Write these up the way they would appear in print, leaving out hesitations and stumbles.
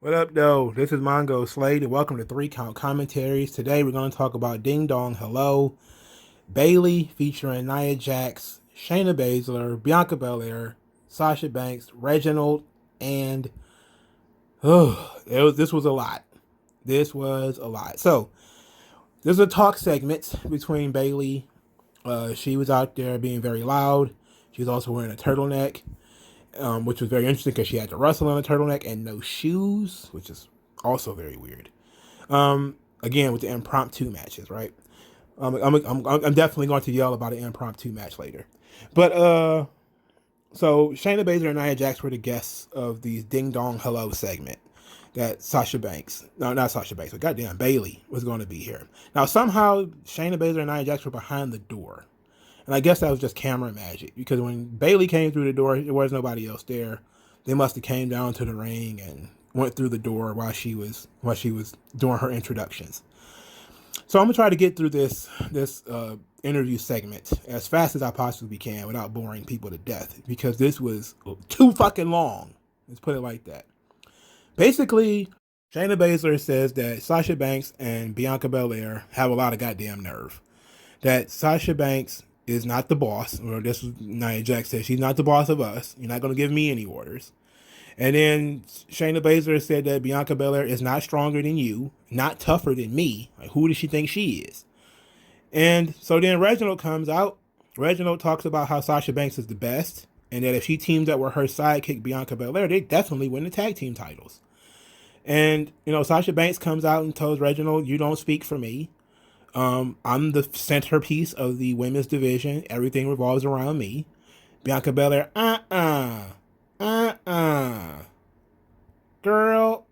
What up, though? This is Mongo Slade, and welcome to Three Count Commentaries. Today, we're going to talk about Ding Dong Hello, Bayley featuring Nia Jax, Shayna Baszler, Bianca Belair, Sasha Banks, Reginald, and this was a lot. This was a lot. So, there's a talk segment between Bayley. She was out there being very loud. She was also wearing a turtleneck. Which was very interesting because she had to wrestle in a turtleneck and no shoes, which is also very weird. Again, with the impromptu matches, right? I'm definitely going to yell about an impromptu match later. But so Shayna Baszler and Nia Jax were the guests of the Ding Dong Hello segment that Sasha Banks, no, not Sasha Banks, but goddamn Bayley was going to be here. Now somehow Shayna Baszler and Nia Jax were behind the door. And I guess that was just camera magic because when Bayley came through the door, there was nobody else there. They must have came down to the ring and went through the door while she was doing her introductions. So I'm gonna try to get through this interview segment as fast as I possibly can without boring people to death because this was too fucking long. Let's put it like that. Basically, Shayna Baszler says that Sasha Banks and Bianca Belair have a lot of goddamn nerve. That Sasha Banks is not the boss, or this was Nia Jax said, she's not the boss of us. You're not going to give me any orders. And then Shayna Baszler said that Bianca Belair is not stronger than you, not tougher than me. Like, who does she think she is? And so then Reginald comes out. Reginald talks about how Sasha Banks is the best, and that if she teamed up with her sidekick Bianca Belair, they definitely win the tag team titles. And, Sasha Banks comes out and tells Reginald, you don't speak for me. I'm the centerpiece of the women's division. Everything revolves around me. Bianca Belair, girl,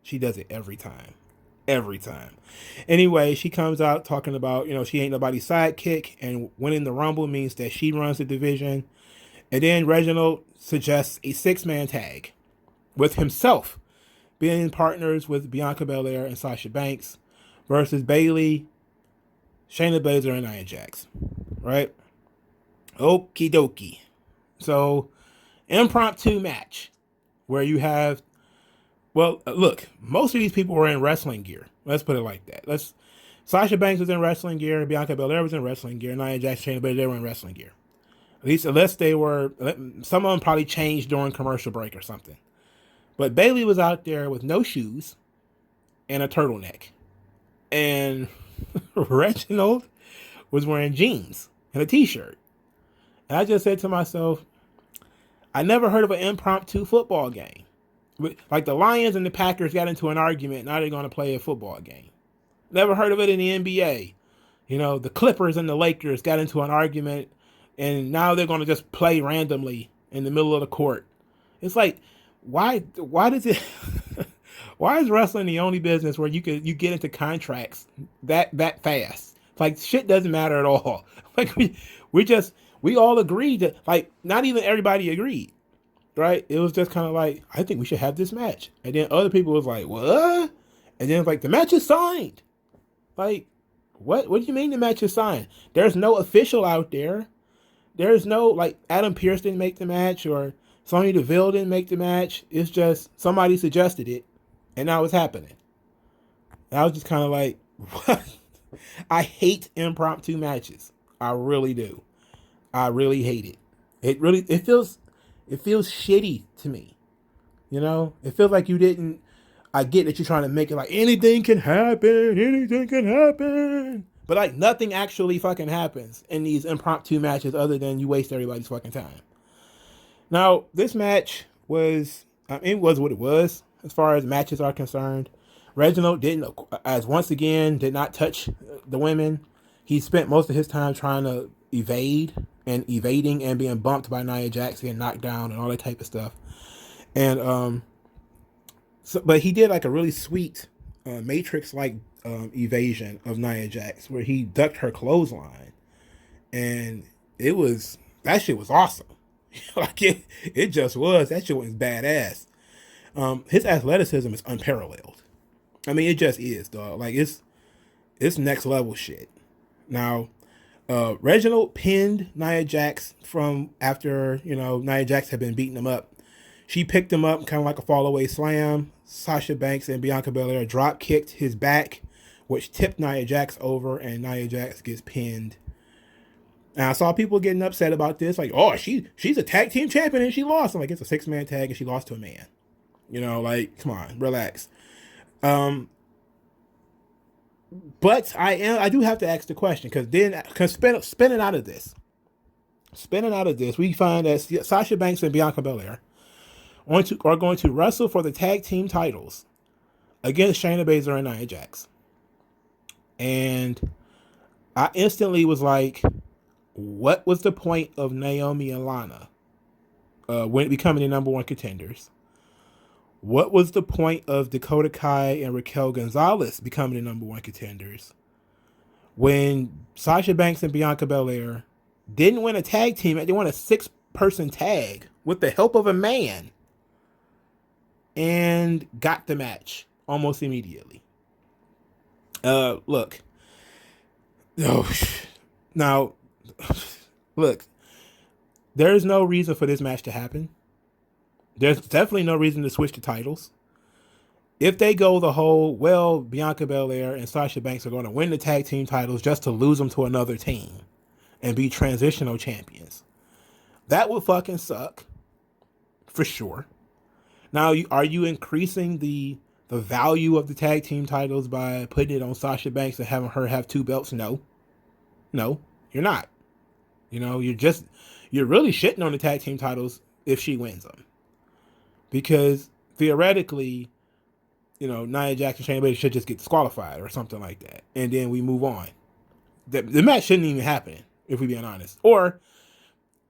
She does it every time. Every time. Anyway, she comes out talking about, she ain't nobody's sidekick, and winning the Rumble means that she runs the division. And then Reginald suggests a 6-man tag with himself being partners with Bianca Belair and Sasha Banks versus Bayley, Shayna Baszler, and Nia Jax. Right? Okie dokie. So, impromptu match where you have, look, most of these people were in wrestling gear. Let's put it like that. Sasha Banks was in wrestling gear, Bianca Belair was in wrestling gear, Nia Jax, Shayna Baszler were in wrestling gear. At least, unless they were, some of them probably changed during commercial break or something. But Bayley was out there with no shoes and a turtleneck. And Reginald was wearing jeans and a t-shirt. And I just said to myself, I never heard of an impromptu football game. Like the Lions and the Packers got into an argument, now they're going to play a football game. Never heard of it in the NBA. The Clippers and the Lakers got into an argument, and now they're going to just play randomly in the middle of the court. It's like, why does it... Why is wrestling the only business where you get into contracts that fast? Like, shit doesn't matter at all. Like, we all agreed that, like, not even everybody agreed, right? It was just kind of like, I think we should have this match. And then other people was like, what? And then it's like, the match is signed. Like, what do you mean the match is signed? There's no official out there. There's no, like, Adam Pearce didn't make the match or Sonya Deville didn't make the match. It's just somebody suggested it. And now it's happening. And I was just kind of like, what? I hate impromptu matches. I really do. I really hate it. It feels shitty to me. It feels like you didn't. I get that you're trying to make it like anything can happen. But like nothing actually fucking happens in these impromptu matches other than you waste everybody's fucking time. Now, this match was, it was what it was. As far as matches are concerned, Reginald did not touch the women. He spent most of his time trying to evading and being bumped by Nia Jax, getting knocked down and all that type of stuff. And but he did like a really sweet Matrix-like evasion of Nia Jax, where he ducked her clothesline, and that shit was awesome. Like it just was. That shit was badass. His athleticism is unparalleled. I mean, it just is, dog. Like it's next level shit. Now, Reginald pinned Nia Jax from after Nia Jax had been beating him up. She picked him up kind of like a fallaway slam. Sasha Banks and Bianca Belair drop kicked his back, which tipped Nia Jax over, and Nia Jax gets pinned. And I saw people getting upset about this, like, oh, she's a tag team champion and she lost. I'm like, it's a 6-man tag and she lost to a man. You know, like, come on, relax. But I do have to ask the question, because spinning out of this, we find that Sasha Banks and Bianca Belair are going to wrestle for the tag team titles against Shayna Baszler and Nia Jax. And I instantly was like, what was the point of Naomi and Lana when becoming the number one contenders? What was the point of Dakota Kai and Raquel Gonzalez becoming the number one contenders when Sasha Banks and Bianca Belair didn't win a tag team? They won a 6-person tag with the help of a man and got the match almost immediately. Look. Oh, now, look. There's no reason for this match to happen. There's definitely no reason to switch the titles. If they go the whole, well, Bianca Belair and Sasha Banks are going to win the tag team titles just to lose them to another team and be transitional champions, that would fucking suck. For sure. Now, are you increasing the value of the tag team titles by putting it on Sasha Banks and having her have 2 belts? No, you're not. You know, you're really shitting on the tag team titles if she wins them. Because theoretically, you know, Nia Jax and Shayna Baszler should just get disqualified or something like that. And then we move on. The match shouldn't even happen, if we're being honest. Or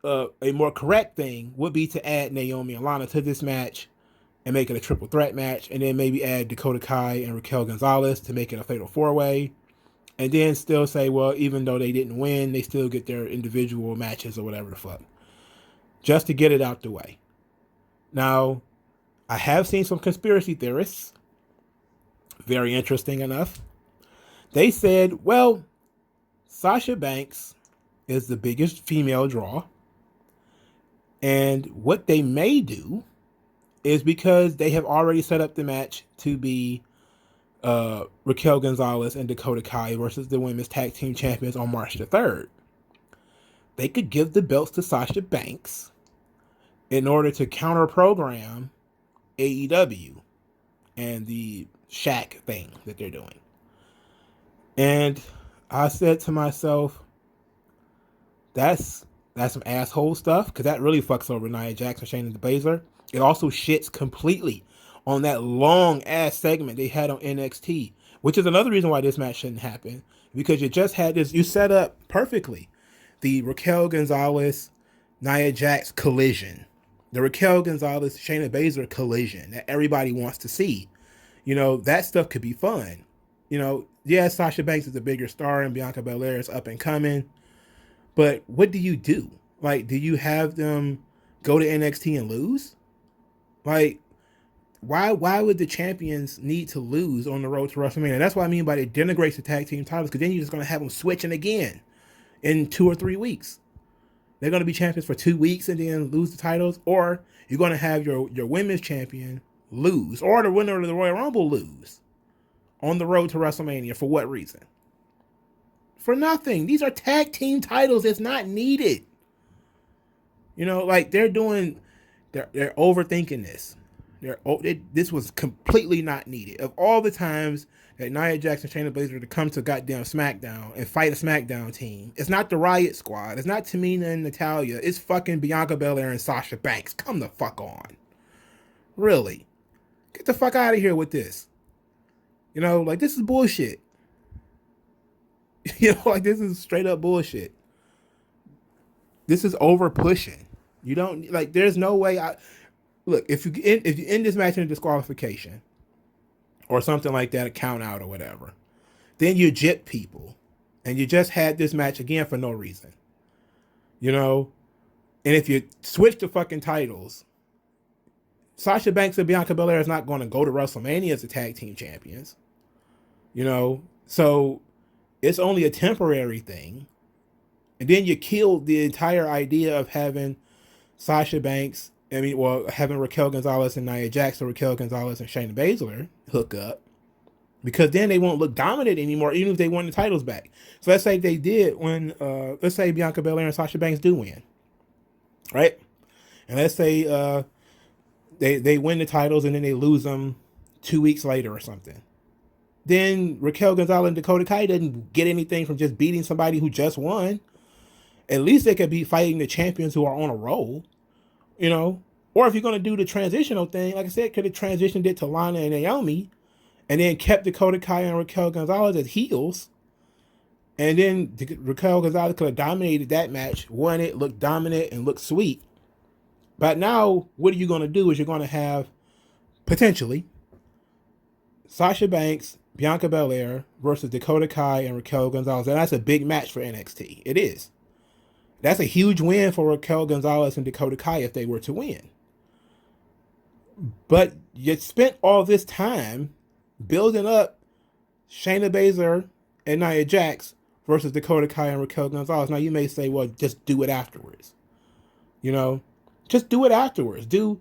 a more correct thing would be to add Naomi and Lana to this match and make it a triple threat match. And then maybe add Dakota Kai and Raquel Gonzalez to make it a fatal 4-way. And then still say, well, even though they didn't win, they still get their individual matches or whatever the fuck. Just to get it out the way. Now, I have seen some conspiracy theorists, very interesting enough. They said, well, Sasha Banks is the biggest female draw. And what they may do is, because they have already set up the match to be Raquel Gonzalez and Dakota Kai versus the women's tag team champions on March the 3rd. They could give the belts to Sasha Banks in order to counter-program AEW and the Shaq thing that they're doing. And I said to myself, that's some asshole stuff, because that really fucks over Nia Jax and Shayna Baszler. It also shits completely on that long-ass segment they had on NXT, which is another reason why this match shouldn't happen, because you just had this, you set up perfectly the Raquel Gonzalez, Nia Jax collision. The Raquel Gonzalez, Shayna Baszler collision that everybody wants to see. You know, that stuff could be fun. You know, yeah, Sasha Banks is a bigger star and Bianca Belair is up and coming. But what do you do? Like, do you have them go to NXT and lose? Like, why would the champions need to lose on the road to WrestleMania? And that's what I mean by it denigrates the tag team titles, because then you're just going to have them switching again in 2 or 3 weeks. They're going to be champions for 2 weeks and then lose the titles, or you're going to have your women's champion lose, or the winner of the Royal Rumble lose on the road to WrestleMania. For what reason? For nothing. These are tag team titles. It's not needed. You know, like they're overthinking this. This was completely not needed. Of all the times that Nia Jax and Shayna Baszler to come to goddamn Smackdown and fight a Smackdown team, it's not the Riot Squad. It's not Tamina and Natalya. It's fucking Bianca Belair and Sasha Banks. Come the fuck on. Really. Get the fuck out of here with this. You know, like, this is bullshit. You know, like, this is straight up bullshit. This is over pushing. You don't, like, there's no way look, if you end this match in a disqualification or something like that, a count out or whatever, then you jip people and you just had this match again for no reason. You know? And if you switch the fucking titles, Sasha Banks and Bianca Belair is not going to go to WrestleMania as the tag team champions. You know? So it's only a temporary thing. And then you killed the entire idea of having Sasha Banks I mean, well, having Raquel Gonzalez and Nia Jax or Raquel Gonzalez and Shayna Baszler hook up, because then they won't look dominant anymore, even if they won the titles back. So let's say they did when, let's say Bianca Belair and Sasha Banks do win, right? And let's say they win the titles and then they lose them 2 weeks later or something. Then Raquel Gonzalez and Dakota Kai didn't get anything from just beating somebody who just won. At least they could be fighting the champions who are on a roll, you know? Or if you're going to do the transitional thing, like I said, could have transitioned it to Lana and Naomi and then kept Dakota Kai and Raquel Gonzalez as heels. And then Raquel Gonzalez could have dominated that match, won it, looked dominant, and looked sweet. But now, what are you going to do is you're going to have, potentially, Sasha Banks, Bianca Belair versus Dakota Kai and Raquel Gonzalez. And that's a big match for NXT. It is. That's a huge win for Raquel Gonzalez and Dakota Kai if they were to win. But you spent all this time building up Shayna Baszler and Nia Jax versus Dakota Kai and Raquel Gonzalez. Now you may say, well, just do it afterwards. You know, just do it afterwards. Do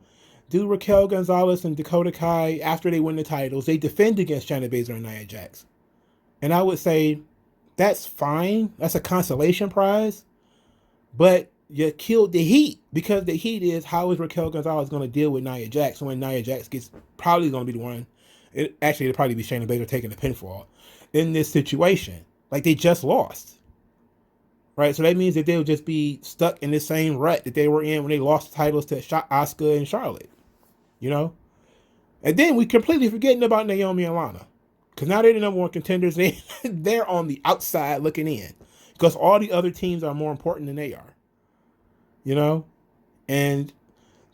Raquel Gonzalez and Dakota Kai after they win the titles. They defend against Shayna Baszler and Nia Jax. And I would say that's fine. That's a consolation prize. But you killed the heat, because the heat is, how is Raquel Gonzalez going to deal with Nia Jax when Nia Jax gets probably going to be the one. It'll probably be Shayna Baszler taking the pinfall in this situation. Like, they just lost. Right? So that means that they'll just be stuck in the same rut that they were in when they lost the titles to Asuka and Charlotte. You know? And then we completely forgetting about Naomi and Lana. Because now they're the number one contenders. They're on the outside looking in. Because all the other teams are more important than they are. You know? And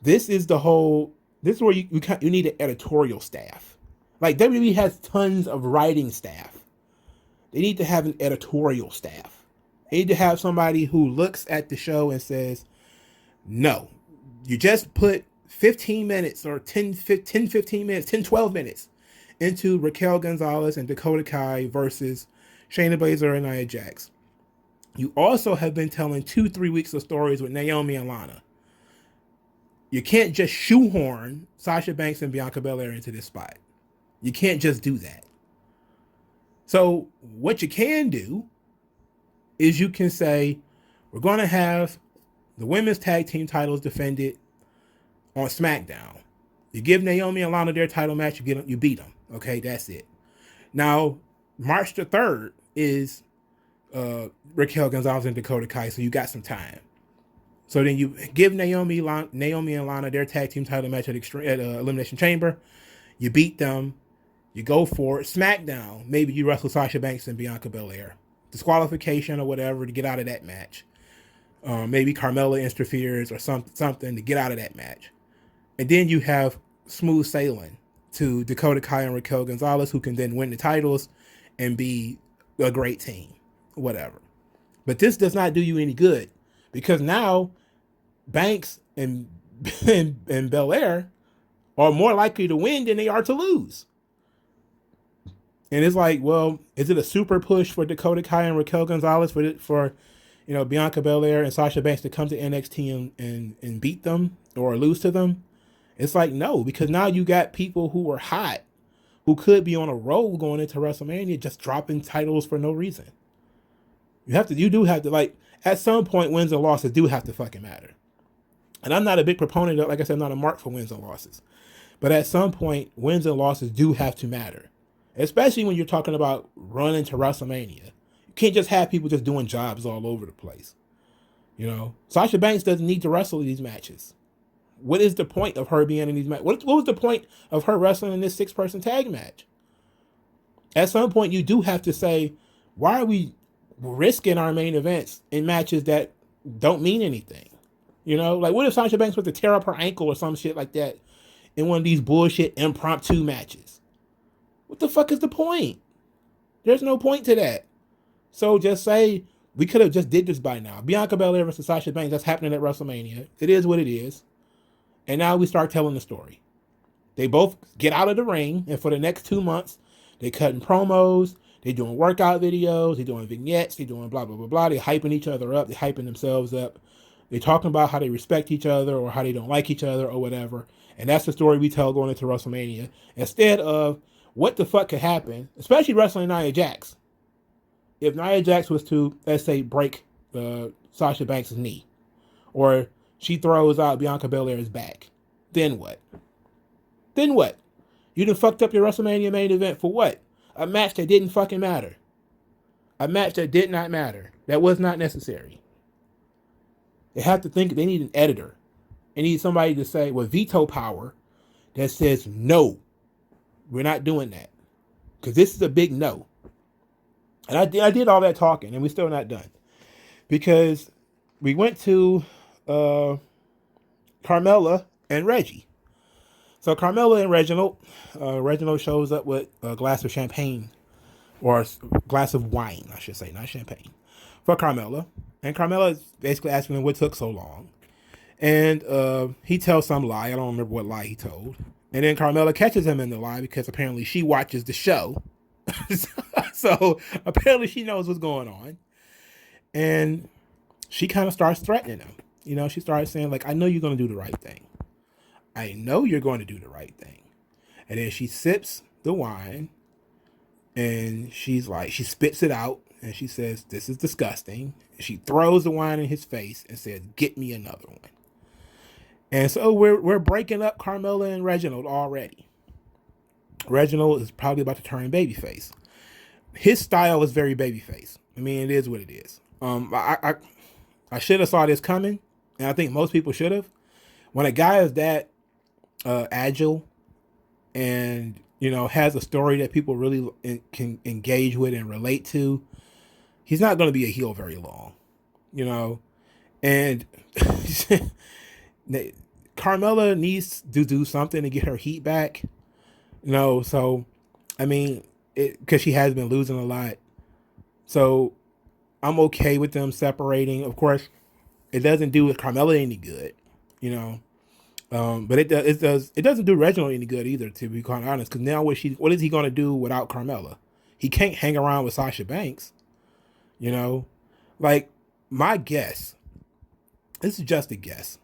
this is where you need an editorial staff. Like, WWE has tons of writing staff. They need to have an editorial staff. They need to have somebody who looks at the show and says, no, you just put 15 minutes or 10, 15 minutes, 10, 12 minutes into Raquel Gonzalez and Dakota Kai versus Shayna Baszler and Nia Jax. You also have been telling 2-3 weeks of stories with Naomi and Lana. You can't just shoehorn Sasha Banks and Bianca Belair into this spot. You can't just do that. So what you can do is you can say, we're going to have the women's tag team titles defended on Smackdown. You give Naomi and Lana their title match, you beat them. Okay, that's it. Now, March the 3rd is Raquel Gonzalez and Dakota Kai, so you got some time. So then you give Naomi and Lana their tag team title match at Elimination Chamber. You beat them. You go for it. SmackDown, maybe you wrestle Sasha Banks and Bianca Belair. Disqualification or whatever to get out of that match. Maybe Carmella interferes or something to get out of that match. And then you have smooth sailing to Dakota Kai and Raquel Gonzalez, who can then win the titles and be a great team. Whatever. But this does not do you any good, because now Banks and Belair are more likely to win than they are to lose. And it's like, well, is it a super push for Dakota Kai and Raquel Gonzalez for Bianca Belair and Sasha Banks to come to NXT and beat them or lose to them? It's like, no, because now you got people who are hot, who could be on a roll going into WrestleMania, just dropping titles for no reason. You do have to, like, at some point, wins and losses do have to fucking matter. And I'm not a big proponent of, like I said, I'm not a mark for wins and losses. But at some point, wins and losses do have to matter. Especially when you're talking about running to WrestleMania. You can't just have people just doing jobs all over the place. You know, Sasha Banks doesn't need to wrestle these matches. What is the point of her being in these matches? What was the point of her wrestling in this 6-person tag match? At some point, you do have to say, why are we risking our main events in matches that don't mean anything? You know, like, what if Sasha Banks was to tear up her ankle or some shit like that in one of these bullshit impromptu matches? What the fuck is the point? There's no point to that. So just say, we could have just did this by now. Bianca Belair versus Sasha Banks, that's happening at WrestleMania. It is what it is. And now we start telling the story. They both get out of the ring, and for the next 2 months, they cutting promos, they doing workout videos, they doing vignettes, they doing blah, blah, blah, blah. They hyping each other up, they hyping themselves up. They're talking about how they respect each other or how they don't like each other or whatever. And that's the story we tell going into WrestleMania. Instead of what the fuck could happen, especially wrestling Nia Jax. If Nia Jax was to, let's say, break Sasha Banks' knee, or she throws out Bianca Belair's back, then what? Then what? You done fucked up your WrestleMania main event for what? A match that didn't fucking matter. A match that did not matter. That was not necessary. They have to think they need an editor. They need somebody to say with veto power that says, no, we're not doing that. Because this is a big no. And I did all that talking, and we're still not done. Because we went to Carmella and Reggie. So Carmella and Reginald shows up with a glass of champagne, or a glass of wine, I should say, not champagne, for Carmella. And Carmella is basically asking him what took so long. And he tells some lie. I don't remember what lie he told. And then Carmella catches him in the lie because apparently she watches the show. So apparently she knows what's going on. And she kind of starts threatening him. You know, she starts saying, like, I know you're going to do the right thing. I know you're going to do the right thing. And then she sips the wine and she's like, she spits it out and she says, this is disgusting. And she throws the wine in his face and says, get me another one. And so we're breaking up Carmella and Reginald already. Reginald is probably about to turn babyface. His style is very babyface. I mean, it is what it is. I should have saw this coming, and I think most people should have. When a guy is that agile and, you know, has a story that people really can engage with and relate to, he's not going to be a heel very long, you know. And Carmella needs to do something to get her heat back, you know. So, I mean, because she has been losing a lot. So, I'm okay with them separating. Of course, it doesn't do Carmella any good, you know. But it doesn't do Reginald any good either, to be quite honest. Because now what is he going to do without Carmella? He can't hang around with Sasha Banks, you know. Like, my guess, this is just a guess,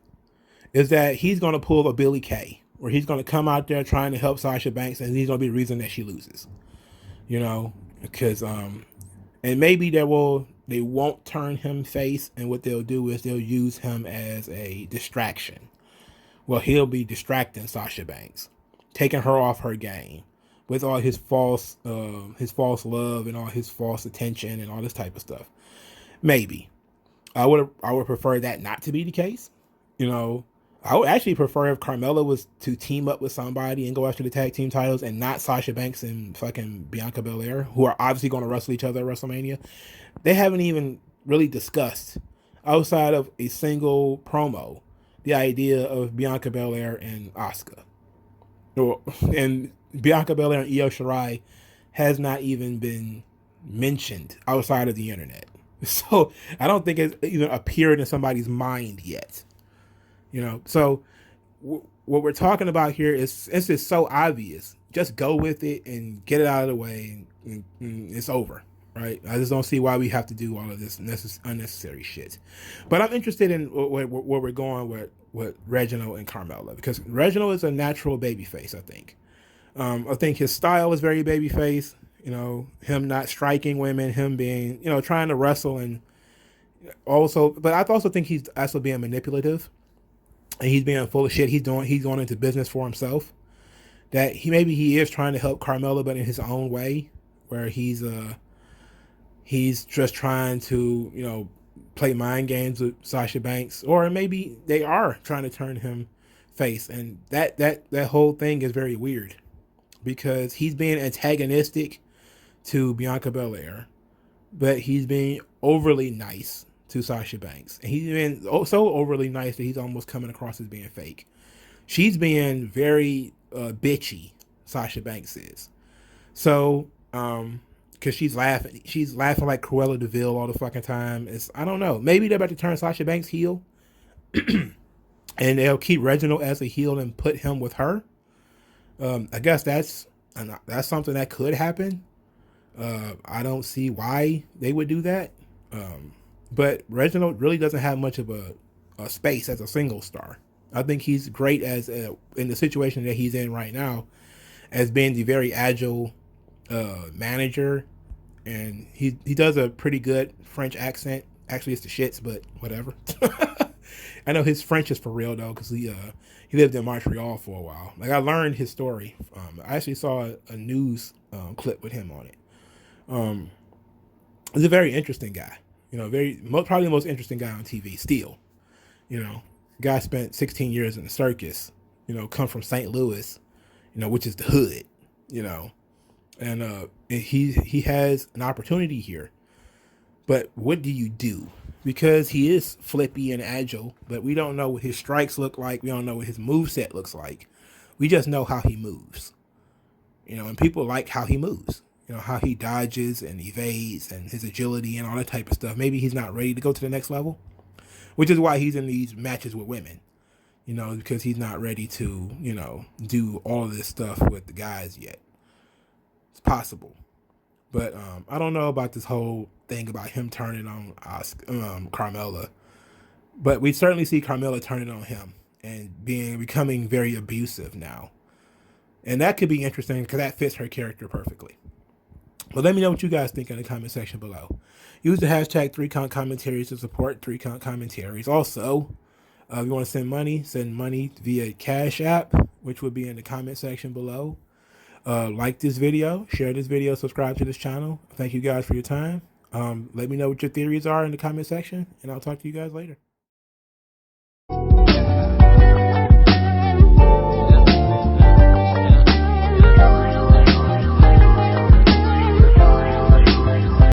is that he's going to pull a Billy Kay, where he's going to come out there trying to help Sasha Banks, and he's going to be the reason that she loses, you know. Because and maybe they won't turn him face, and what they'll do is they'll use him as a distraction. Well, he'll be distracting Sasha Banks, taking her off her game with all his false love and all his false attention and all this type of stuff. Maybe I would prefer that not to be the case. You know, I would actually prefer if Carmella was to team up with somebody and go after the tag team titles, and not Sasha Banks and fucking Bianca Belair, who are obviously going to wrestle each other at WrestleMania. They haven't even really discussed, outside of a single promo, the idea of Bianca Belair and Asuka. And Bianca Belair and Io Shirai has not even been mentioned outside of the internet. So I don't think it's even appeared in somebody's mind yet. You know, so what we're talking about here is, it's just so obvious. Just go with it and get it out of the way, and it's over, right? I just don't see why we have to do all of this unnecessary shit. But I'm interested in where we're going with Reginald and Carmella, because Reginald is a natural babyface, I think. I think his style is very babyface. You know, him not striking women, him being, you know, trying to wrestle, and also, but I also think he's also being manipulative. And he's being full of shit. He's going into business for himself. That he is trying to help Carmella, but in his own way, where he's just trying to, you know, play mind games with Sasha Banks, or maybe they are trying to turn him face, and that whole thing is very weird, because he's being antagonistic to Bianca Belair, but he's being overly nice to Sasha Banks. And he's been so overly nice that he's almost coming across as being fake. She's being very bitchy, Sasha Banks is. So, because she's laughing like Cruella de Vil all the fucking time. I don't know. Maybe they're about to turn Sasha Banks heel, and they'll keep Reginald as a heel and put him with her. I guess that's something that could happen. I don't see why they would do that. But Reginald really doesn't have much of space as a single star. I think he's great as in the situation that he's in right now, as being the very agile manager, and he does a pretty good French accent. Actually, it's the shits, but whatever. I know his French is for real though, because he lived in Montreal for a while. Like, I learned his story. I actually saw a news clip with him on it. He's a very interesting guy. You know, probably the most interesting guy on TV still. You know, guy spent 16 years in the circus. You know, come from St. Louis, you know, which is the hood. You know, and he has an opportunity here. But what do you do? Because he is flippy and agile, but we don't know what his strikes look like. We don't know what his moveset looks like. We just know how he moves. You know, and people like how he moves. You know, how he dodges and evades and his agility and all that type of stuff. Maybe he's not ready to go to the next level, which is why he's in these matches with women. You know, because he's not ready to, you know, do all of this stuff with the guys yet. It's possible. But I don't know about this whole thing about him turning on Carmella. But we certainly see Carmella turning on him and becoming very abusive now. And that could be interesting because that fits her character perfectly. But let me know what you guys think in the comment section below. Use the hashtag 3Count Commentaries to support 3Count Commentaries. Also, if you want to send money via Cash App, which will be in the comment section below. Like this video, share this video, subscribe to this channel. Thank you guys for your time. Let me know what your theories are in the comment section, and I'll talk to you guys later.